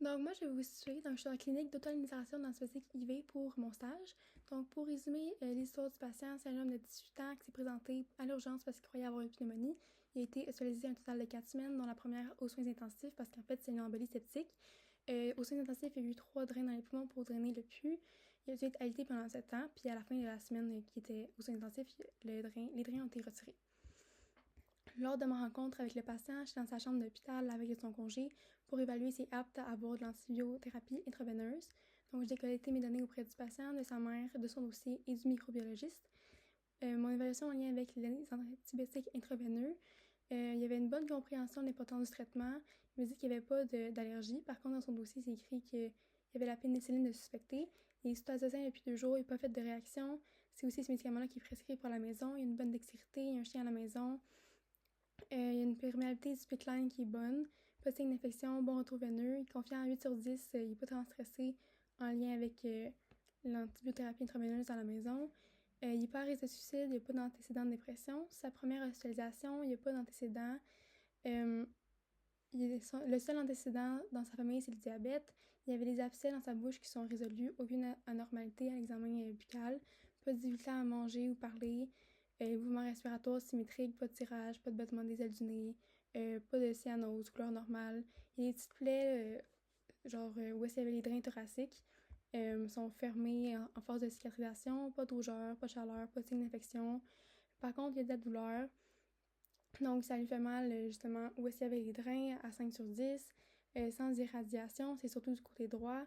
Donc moi, je vais vous situer. Donc, je suis dans la clinique d'auto-administration d'antibiótiques IV pour mon stage. Donc, pour résumer l'histoire du patient, c'est un homme de 18 ans qui s'est présenté à l'urgence parce qu'il croyait avoir une pneumonie. Il a été hospitalisé un total de 4 semaines, dont la première aux soins intensifs parce qu'en fait, c'est une embolie septique. Aux soins intensifs, il y a eu 3 drains dans les poumons pour drainer le pus. Il a dû être alité pendant 7 ans, puis à la fin de la semaine qui était aux soins intensifs, les drains ont été retirés. Lors de ma rencontre avec le patient, j'étais dans sa chambre d'hôpital avec son congé pour évaluer s'il est apte à avoir de l'antibiothérapie intraveineuse. Donc, j'ai collecté mes données auprès du patient, de sa mère, de son dossier et du microbiologiste. Mon évaluation en lien avec les antibiotiques intraveineux, il y avait une bonne compréhension de l'importance du traitement. Il me dit qu'il n'y avait pas d'allergie. Par contre, dans son dossier, c'est écrit qu'il y avait la pénicilline de suspecté. Il est sous azothiène depuis 2 jours, il n'a pas fait de réaction. C'est aussi ce médicament-là qui est prescrit pour la maison. Il y a une bonne dextérité, il y a un chien à la maison. Il y a une perméabilité du pipeline qui est bonne, pas de signe d'infection, bon retour veineux, il est confiant à 8 sur 10, il n'est pas tant stressé en lien avec l'antibiothérapie intraveineuse à la maison. Il n'est pas à risque de suicide, il n'y a pas d'antécédent de dépression. Sa première hospitalisation, il n'y a pas d'antécédent. Le seul antécédent dans sa famille, c'est le diabète. Il y avait des abcès dans sa bouche qui sont résolus, aucune anormalité à l'examen buccal, pas de difficulté à manger ou parler. Mouvements respiratoires symétriques, pas de tirage, pas de battement des ailes du nez, pas de cyanose, couleur normale. Il y a des petites plaies, où est-ce qu'il y avait les drains thoraciques, sont fermés en phase de cicatrisation, pas de rougeur, pas de chaleur, pas de signe d'infection. Par contre, il y a de la douleur. Donc, ça lui fait mal, justement, où est-ce qu'il y avait les drains à 5 sur 10, sans irradiation, c'est surtout du côté droit.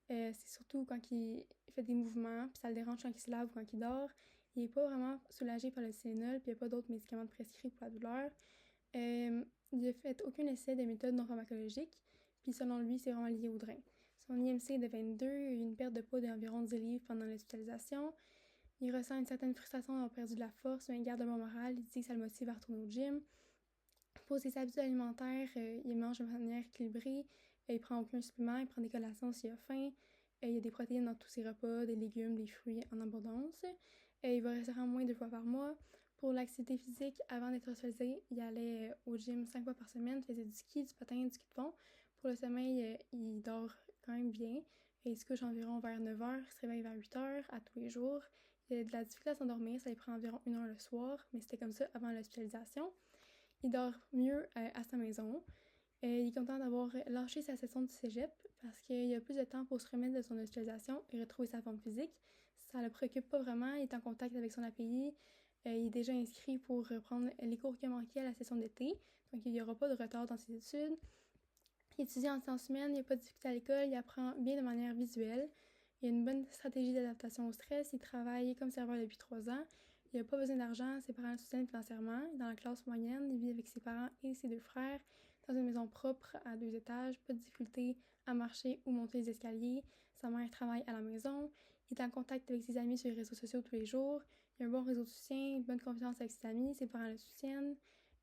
C'est surtout quand il fait des mouvements, puis ça le dérange quand il se lave ou quand il dort. Il n'est pas vraiment soulagé par le Tylenol, puis il n'y a pas d'autres médicaments prescrits pour la douleur. Il n'a fait aucun essai de méthode non pharmacologique, puis selon lui, c'est vraiment lié au drain. Son IMC est de 22, il a eu une perte de poids d'environ 10 livres pendant l'hospitalisation. Il ressent une certaine frustration d'avoir perdu de la force, mais il garde le bon moral, il dit que ça le motive à retourner au gym. Pour ses habitudes alimentaires, il mange de manière équilibrée, il prend aucun supplément, il prend des collations s'il a faim, il y a des protéines dans tous ses repas, des légumes, des fruits en abondance. Il va restaurant moins 2 fois par mois. Pour l'activité physique, avant d'être hospitalisé, il allait au gym 5 fois par semaine, faisait du ski, du patin, du ski de fond. Pour le sommeil, il dort quand même bien. Il se couche environ vers 9h, il se réveille vers 8h à tous les jours. Il a de la difficulté à s'endormir, ça lui prend environ 1 heure le soir, mais c'était comme ça avant l'hospitalisation. Il dort mieux à sa maison. Il est content d'avoir lâché sa session du cégep parce qu'il a plus de temps pour se remettre de son hospitalisation et retrouver sa forme physique. Ça le préoccupe pas vraiment, il est en contact avec son API. Il est déjà inscrit pour reprendre les cours qu'il a manqués à la session d'été, donc il n'y aura pas de retard dans ses études. Il étudie en sciences humaines, il n'a pas de difficulté à l'école, il apprend bien de manière visuelle. Il a une bonne stratégie d'adaptation au stress, il travaille comme serveur depuis 3 ans. Il n'a pas besoin d'argent, ses parents le soutiennent financièrement. Il est dans la classe moyenne, il vit avec ses parents et ses 2 frères, dans une maison propre à 2 étages, pas de difficulté à marcher ou monter les escaliers. Sa mère travaille à la maison. Il est en contact avec ses amis sur les réseaux sociaux tous les jours. Il a un bon réseau de soutien, une bonne confiance avec ses amis, ses parents le soutiennent.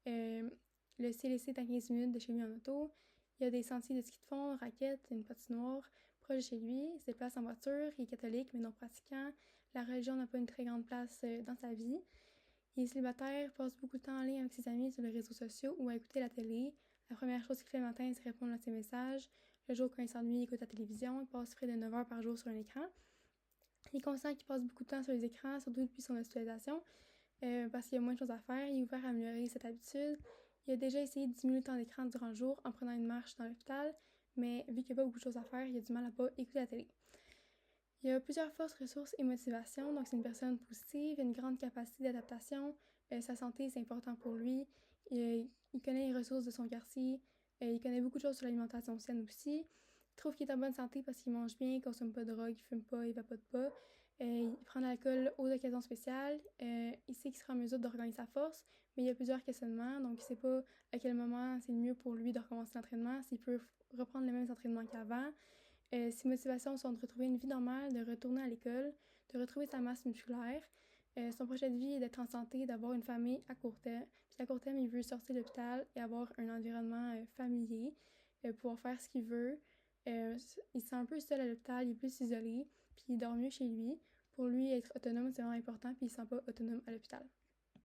Le CLC est à 15 minutes de chez lui en auto. Il y a des sentiers de ski de fond, raquettes, une patinoire proche de chez lui. Il se déplace en voiture, il est catholique mais non pratiquant. La religion n'a pas une très grande place dans sa vie. Il est célibataire, passe beaucoup de temps en ligne avec ses amis sur les réseaux sociaux ou à écouter la télé. La première chose qu'il fait le matin, c'est répondre à ses messages. Le jour quand il s'ennuie, il écoute la télévision. Il passe près de 9 heures par jour sur un écran. Il est conscient qu'il passe beaucoup de temps sur les écrans, surtout depuis son hospitalisation, parce qu'il y a moins de choses à faire. Il est ouvert à améliorer cette habitude. Il a déjà essayé de diminuer le temps d'écran durant le jour en prenant une marche dans l'hôpital, mais vu qu'il n'y a pas beaucoup de choses à faire, il a du mal à pas écouter la télé. Il a plusieurs forces, ressources et motivations, donc c'est une personne positive, il a une grande capacité d'adaptation, sa santé c'est important pour lui, il connaît les ressources de son quartier, il connaît beaucoup de choses sur l'alimentation saine aussi, il trouve qu'il est en bonne santé parce qu'il mange bien, il consomme pas de drogue, il fume pas, il vapote pas, il prend de l'alcool aux occasions spéciales, il sait qu'il sera en mesure de regagner sa force, mais il y a plusieurs questionnements, donc il sait pas à quel moment c'est le mieux pour lui de recommencer l'entraînement, s'il peut reprendre les mêmes entraînements qu'avant. Ses motivations sont de retrouver une vie normale, de retourner à l'école, de retrouver sa masse musculaire. Son projet de vie est d'être en santé, d'avoir une famille à court terme. Puis à court terme, il veut sortir de l'hôpital et avoir un environnement familier, pouvoir faire ce qu'il veut. Il se sent un peu seul à l'hôpital, il est plus isolé, puis il dort mieux chez lui. Pour lui, être autonome, c'est vraiment important, puis il se sent pas autonome à l'hôpital.